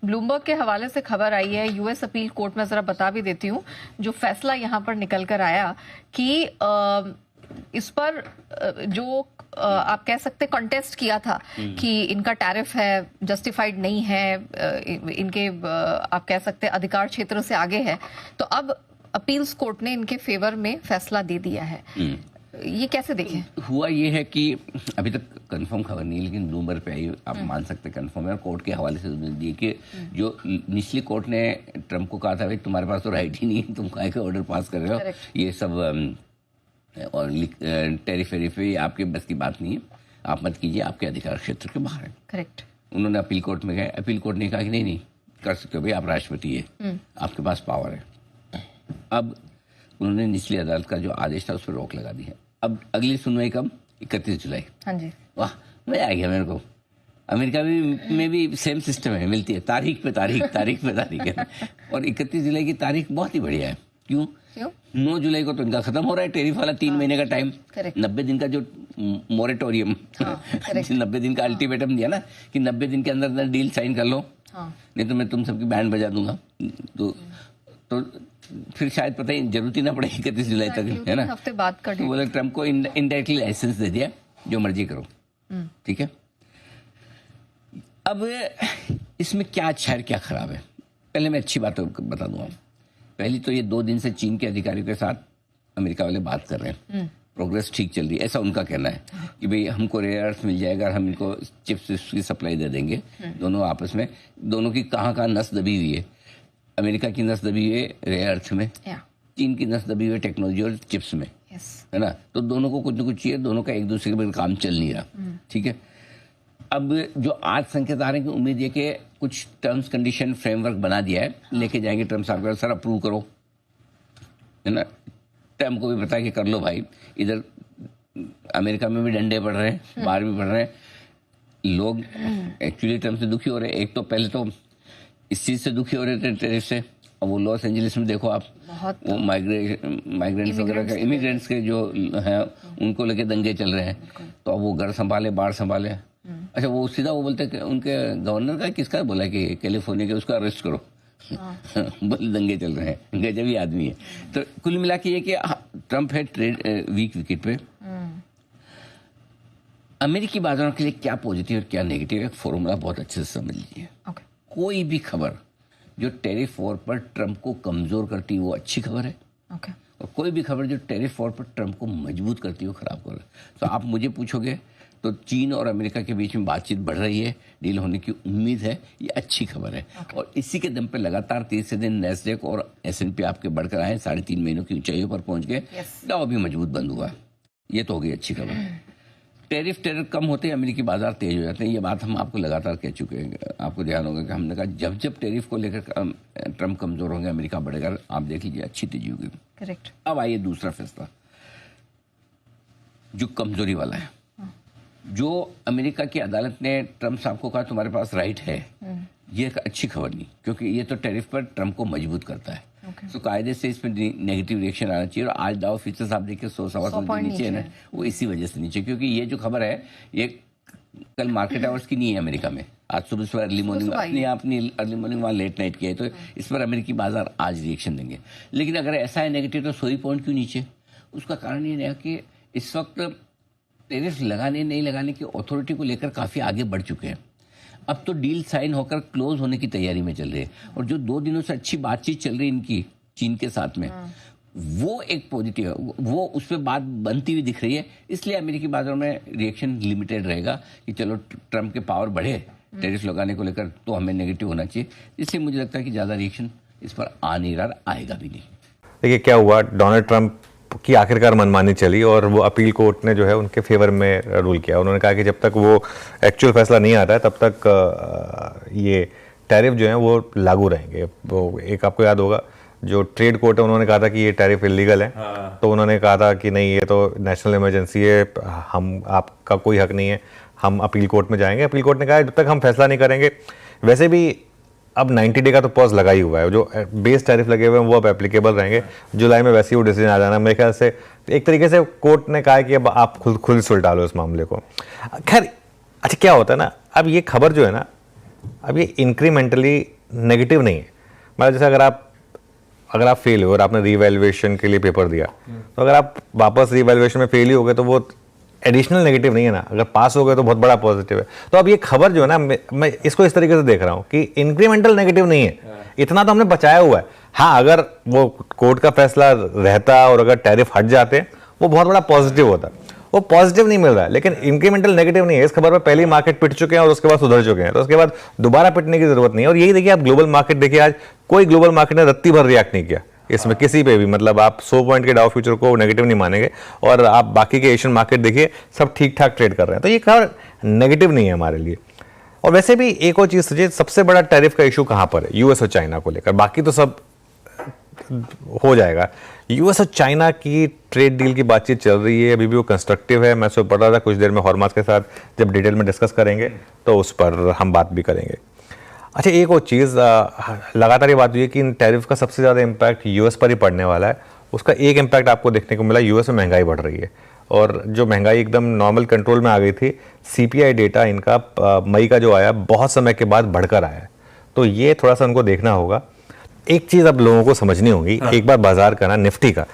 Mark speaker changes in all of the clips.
Speaker 1: Bloomberg के हवाले से खबर आई है, यूएस अपील कोर्ट में, जरा बता भी देती हूँ जो फैसला यहाँ पर निकल कर आया कि इस पर जो आप कह सकते कॉन्टेस्ट किया था कि इनका टैरिफ है जस्टिफाइड नहीं है, इनके आप कह सकते अधिकार क्षेत्र से आगे है, तो अब अपील्स कोर्ट ने इनके फेवर में फैसला दे दिया है। ये कैसे देखें?
Speaker 2: हुआ ये है कि अभी तक कंफर्म खबर नहीं है, लेकिन ब्लूमबर्ग पे आई, आप मान सकते कंफर्म है, और कोर्ट के हवाले से दिए कि जो निचली कोर्ट ने ट्रम्प को कहा था भाई तुम्हारे पास तो राइट ही नहीं है, तुम काहे का ऑर्डर पास कर रहे हो, ये सब और टैरिफ वेरिफ आपके बस की बात नहीं है, आप मत कीजिए, आपके अधिकार क्षेत्र के बाहर है।
Speaker 1: करेक्ट।
Speaker 2: उन्होंने अपील कोर्ट में गए, अपील कोर्ट ने कहा कि नहीं कर सकते हो भाई, आप राष्ट्रपति है, आपके पास पावर है। अब उन्होंने निचली अदालत का जो आदेश था उस पर रोक लगा दी है। अब अगली सुनवाई कब? 31 जुलाई।
Speaker 1: हाँ जी।
Speaker 2: वाह, मजा आ गया मेरे को। अमेरिका में भी सेम सिस्टम है, मिलती है तारीख पे तारीख है। और 31 जुलाई की तारीख बहुत ही बढ़िया है। क्यों? 9 जुलाई को तो इनका खत्म हो रहा है टैरिफ वाला 3 महीने का टाइम, 90 दिन का जो मोरेटोरियम 90 दिन का अल्टीमेटम दिया ना कि 90 दिन के अंदर डील साइन कर लो, नहीं तो मैं तुम सबकी बैंड बजा दूंगा। तो फिर शायद पता ही जरूरत ही ना पड़ेगी 31 जुलाई तक, है ना।
Speaker 1: हफ्ते बाद का
Speaker 2: तो बोले ट्रम्प को इनडायरेक्टली लाइसेंस दे दिया, जो मर्जी करो, ठीक है। अब इसमें क्या अच्छा है क्या खराब है, पहले मैं अच्छी बात बता दूंगा। पहली तो ये 2 दिन से चीन के अधिकारियों के साथ अमेरिका वाले बात कर रहे हैं, प्रोग्रेस ठीक चल रही है, ऐसा उनका कहना है कि भाई हमको रेयर अर्थ मिल जाएगा, हम इनको चिप्स की सप्लाई दे देंगे। दोनों आपस में, दोनों की कहाँ नस दबी हुई है, अमेरिका की नस दबी हुई है रेयर अर्थ में, चीन की नस दबी हुई है टेक्नोलॉजी और चिप्स में, है ना। तो दोनों को कुछ न कुछ चाहिए, दोनों का एक दूसरे के बगैर काम चल नहीं रहा, ठीक है। अब जो आज संकेत आ रहे हैं कि उम्मीद है कि कुछ टर्म्स कंडीशन फ्रेमवर्क बना दिया है, लेके जाएंगे ट्रम्प साहब सर अप्रूव करो, है ना। ट्रम्प को भी पता है कि कर लो भाई, इधर अमेरिका में भी डंडे पड़ रहे हैं, बाहर भी पड़ रहे हैं, लोग एक्चुअली ट्रम्प से दुखी हो रहे हैं। एक तो पहले तो इस चीज से दुखी हो रहे थे टैरिफ से, और वो लॉस एंजलिस में देखो आप, वो माइग्रेंट्स वगैरह का, इमिग्रेंट्स के जो हैं उनको लेके दंगे चल रहे हैं, तो अब वो घर संभाले बाहर संभाले। अच्छा, वो सीधा वो बोलते हैं उनके गवर्नर का किसका बोला कि कैलिफोर्निया के, उसको अरेस्ट करो, बोले दंगे चल रहे हैं, गजब ही आदमी है। तो कुल मिला के ये कि ट्रम्प है ट्रेड वीक विकेट पे। अमेरिकी बाजारों के लिए क्या पॉजिटिव और क्या नेगेटिव, एक फॉर्मूला बहुत अच्छे से समझ लीजिए। कोई भी खबर जो टैरिफ वॉर पर ट्रम्प को कमजोर करती है वो अच्छी खबर है, और कोई भी खबर जो टैरिफ वॉर पर ट्रम्प को मजबूत करती है वो खराब खबर है। तो आप मुझे पूछोगे तो चीन और अमेरिका के बीच में बातचीत बढ़ रही है, डील होने की उम्मीद है, ये अच्छी खबर है। और इसी के दम पे लगातार तीसरे दिन नैस्डैक और S&P आपके बढ़कर आए, 3.5 महीनों की ऊंचाइयों पर पहुंच गए, डाउ भी मजबूत बंद हुआ, ये तो हो गई अच्छी खबर। टैरिफ कम होते हैं अमेरिकी बाजार तेज हो जाते हैं, ये बात हम आपको लगातार कह चुके हैं। आपको ध्यान होगा कि हमने कहा जब जब टैरिफ को लेकर ट्रम्प कमजोर होंगे अमेरिका बढ़ेगा, आप देख लीजिए अच्छी तेजी होगी।
Speaker 1: करेक्ट।
Speaker 2: अब आइए दूसरा फैसला जो कमजोरी वाला है, जो अमेरिका की अदालत ने ट्रम्प साहब को कहा तुम्हारे पास राइट है, ये एक अच्छी खबर नहीं, क्योंकि ये तो टैरिफ पर ट्रम्प को मजबूत करता है। तो कायदे से इसमें नेगेटिव रिएक्शन आना चाहिए। और आज डाउ फ्यूचर्स आप देखिए 100 नीचे है ना, वो इसी वजह से नीचे, क्योंकि ये जो खबर है ये कल मार्केट आवर्स की नहीं है अमेरिका में, आज सुबह अर्ली मॉर्निंग अपनी अर्ली मॉर्निंग वहाँ लेट नाइट की है, तो इस पर अमेरिकी बाजार आज रिएक्शन देंगे। लेकिन अगर ऐसा है नेगेटिव तो 100 पॉइंट क्यों नीचे? उसका कारण ये है कि इस वक्त टैरिफ लगाने नहीं लगाने की अथॉरिटी को लेकर काफी आगे बढ़ चुके हैं। अब तो डील साइन होकर क्लोज होने की तैयारी में चल रही है, और जो 2 दिनों से अच्छी बातचीत चल रही है इनकी चीन के साथ में, वो एक पॉजिटिव है, वो उस पर बात बनती हुई दिख रही है। इसलिए अमेरिकी बाजारों में रिएक्शन लिमिटेड रहेगा कि चलो ट्रम्प के पावर बढ़े टैरिफ लगाने को लेकर, तो हमें नेगेटिव होना चाहिए। इससे मुझे लगता है कि ज्यादा रिएक्शन इस पर आ नहीं रहा, आएगा भी नहीं।
Speaker 3: देखिए क्या हुआ, डोनाल्ड ट्रम्प की आखिरकार मनमानी चली और वो अपील कोर्ट ने जो है उनके फेवर में रूल किया। उन्होंने कहा कि जब तक वो एक्चुअल फैसला नहीं आता है तब तक ये टैरिफ जो है वो लागू रहेंगे। वो एक आपको याद होगा जो ट्रेड कोर्ट है, उन्होंने कहा था कि ये टैरिफ इलीगल है, तो उन्होंने कहा था कि नहीं ये तो नेशनल इमरजेंसी है, हम आपका कोई हक नहीं है, हम अपील कोर्ट में जाएंगे। अपील कोर्ट ने कहा जब तक हम फैसला नहीं करेंगे, वैसे भी अब 90 डे का तो पॉज लगा ही हुआ है, जो बेस टैरिफ लगे हुए हैं वो अब एप्लीकेबल रहेंगे। जुलाई में वैसे ही वो डिसीजन आ जाना मेरे ख्याल से। एक तरीके से कोर्ट ने कहा है कि अब आप खुद सुलझा लो इस मामले को। खैर अच्छा क्या होता है ना, अब ये खबर जो है ना अब ये इंक्रीमेंटली नेगेटिव नहीं है। मतलब जैसे अगर आप फेल हो और आपने रीवैल्यूएशन के लिए पेपर दिया, तो अगर आप वापस रीवैल्यूएशन में फेल ही हो गए तो वो एडिशनल नेगेटिव नहीं है ना, अगर पास हो गए तो बहुत बड़ा पॉजिटिव है। तो अब ये खबर जो है ना, मैं इसको इस तरीके से देख रहा हूँ कि इंक्रीमेंटल नेगेटिव नहीं है, इतना तो हमने बचाया हुआ है। हाँ, अगर वो कोर्ट का फैसला रहता और अगर टैरिफ हट जाते वो बहुत बड़ा पॉजिटिव होता, वो पॉजिटिव नहीं मिल रहा है, लेकिन इंक्रीमेंटल नेगेटिव नहीं है। इस खबर पर पहले ही मार्केट पिट चुके हैं और उसके बाद सुधर चुके हैं, तो उसके बाद दोबारा पिटने की जरूरत नहीं है। और यही देखिए, आप ग्लोबल मार्केट देखिए, आज कोई ग्लोबल मार्केट ने रत्ती भर रिएक्ट नहीं किया इसमें किसी पे भी। मतलब आप 100 पॉइंट के डाउ फ्यूचर को नेगेटिव नहीं मानेंगे, और आप बाकी के एशियन मार्केट देखिए, सब ठीक ठाक ट्रेड कर रहे हैं। तो ये खबर नेगेटिव नहीं है हमारे लिए। और वैसे भी एक और चीज सोचिए, सबसे बड़ा टैरिफ का इशू कहां पर है? यूएस और चाइना को लेकर, बाकी तो सब हो जाएगा। यूएस और चाइना की ट्रेड डील की बातचीत चल रही है, अभी भी वो कंस्ट्रक्टिव है। मैं उसको पढ़ रहा था, कुछ देर में हॉर्मास के साथ जब डिटेल में डिस्कस करेंगे तो उस पर हम बात भी करेंगे। अच्छा, एक और चीज़, लगातार ये बात हुई है कि इन टैरिफ का सबसे ज़्यादा इम्पैक्ट यूएस पर ही पड़ने वाला है। उसका एक इम्पैक्ट आपको देखने को मिला, यूएस में महंगाई बढ़ रही है, और जो महंगाई एकदम नॉर्मल कंट्रोल में आ गई थी, सीपीआई डेटा इनका मई का जो आया बहुत समय के बाद बढ़कर आया है। तो ये थोड़ा सा उनको देखना होगा। एक चीज़ अब लोगों को समझनी होगी, एक बार बाजार का ना निफ्टी का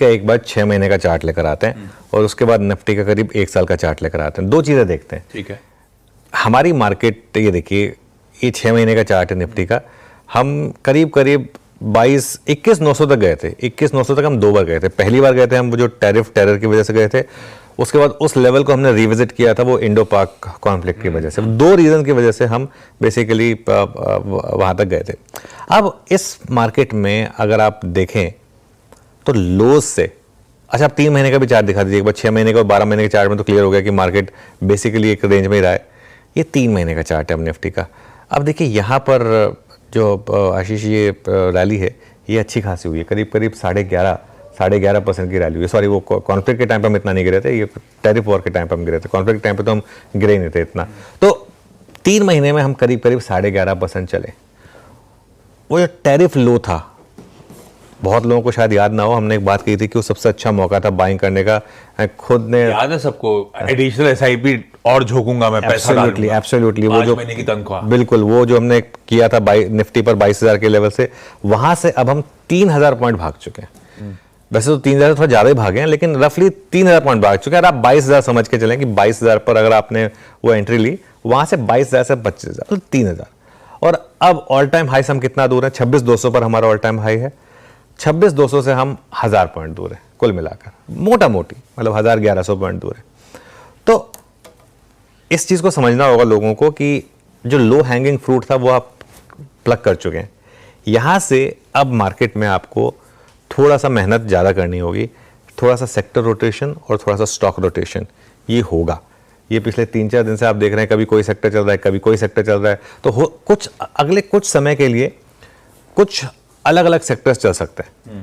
Speaker 3: एक बार 6 महीने का चार्ट लेकर आते हैं, और उसके बाद निफ्टी का करीब 1 साल का चार्ट लेकर आते हैं। दो चीज़ें देखते हैं।
Speaker 2: ठीक है।
Speaker 3: हमारी मार्केट, ये देखिए, ये 6 महीने का चार्ट है निफ्टी का। हम करीब 21,900 तक गए थे। 21,900 तक हम 2 बार गए थे। पहली बार गए थे हम वो जो टेरर की वजह से गए थे, उसके बाद उस लेवल को हमने रिविजिट किया था वो इंडो पाक कॉन्फ्लिक्ट की वजह से। 2 रीजन की वजह से हम बेसिकली वहां तक गए थे। अब इस मार्केट में अगर आप देखें तो लोज से, अच्छा आप 3 महीने का भी चार्ट दिखा दीजिए एक बार, 6 महीने का और 12 महीने के चार्ट में तो क्लियर हो गया कि मार्केट बेसिकली एक रेंज में ही रहा है। ये 3 महीने का चार्ट है अब निफ्टी का। अब देखिए यहाँ पर जो आशीष ये रैली है, ये अच्छी खासी हुई है, करीब 11.5% की रैली हुई है। सॉरी, वो कॉन्फ्लिक्ट के टाइम पर हम इतना नहीं गिरे थे, ये टैरिफ वॉर के टाइम पर हम गिरे थे। कॉन्फ्लिक्ट के टाइम पर तो हम गिरे नहीं थे इतना। तो 3 महीने में हम करीब 11.5% चले। वो जो टैरिफ लो था, बहुत लोगों को शायद याद ना हो, हमने एक बात कही थी कि वो सबसे अच्छा मौका था बाइंग करने का। खुद ने
Speaker 4: याद है सबको, एडिशनल एसआईपी और झोंकूंगा मैं पैसा डालूंगा।
Speaker 3: एब्सोल्युटली वो जो
Speaker 4: महीने की तनख्वाह,
Speaker 3: बिल्कुल वो जो हमने किया था निफ्टी पर 22,000 के लेवल से, वहां से अब हम 3,000 पॉइंट भाग चुके हैं। वैसे तो 3,000 थोड़ा ज्यादा ही भागे हैं, लेकिन रफली 3,000 पॉइंट भाग चुके हैं। आप 22,000 समझ के चलें कि 22,000 पर अगर आपने वो एंट्री ली, वहां से 22,000 से 25,000 तो 3,000। और अब ऑल टाइम हाई से हम कितना दूर है? 26,200 पर हमारा ऑल टाइम हाई है। 26,200 से हम 1,000 पॉइंट दूर है कुल मिलाकर, मोटा मोटी मतलब 1,100 पॉइंट दूर है। तो इस चीज को समझना होगा लोगों को कि जो लो हैंगिंग फ्रूट था वो आप प्लग कर चुके हैं। यहां से अब मार्केट में आपको थोड़ा सा मेहनत ज़्यादा करनी होगी, थोड़ा सा सेक्टर रोटेशन और थोड़ा सा स्टॉक रोटेशन ये होगा। ये पिछले 3-4 दिन से आप देख रहे हैं, कभी कोई सेक्टर चल रहा है, कभी कोई सेक्टर चल रहा है। तो कुछ अगले कुछ समय के लिए कुछ अलग अलग सेक्टर्स चल सकते हैं।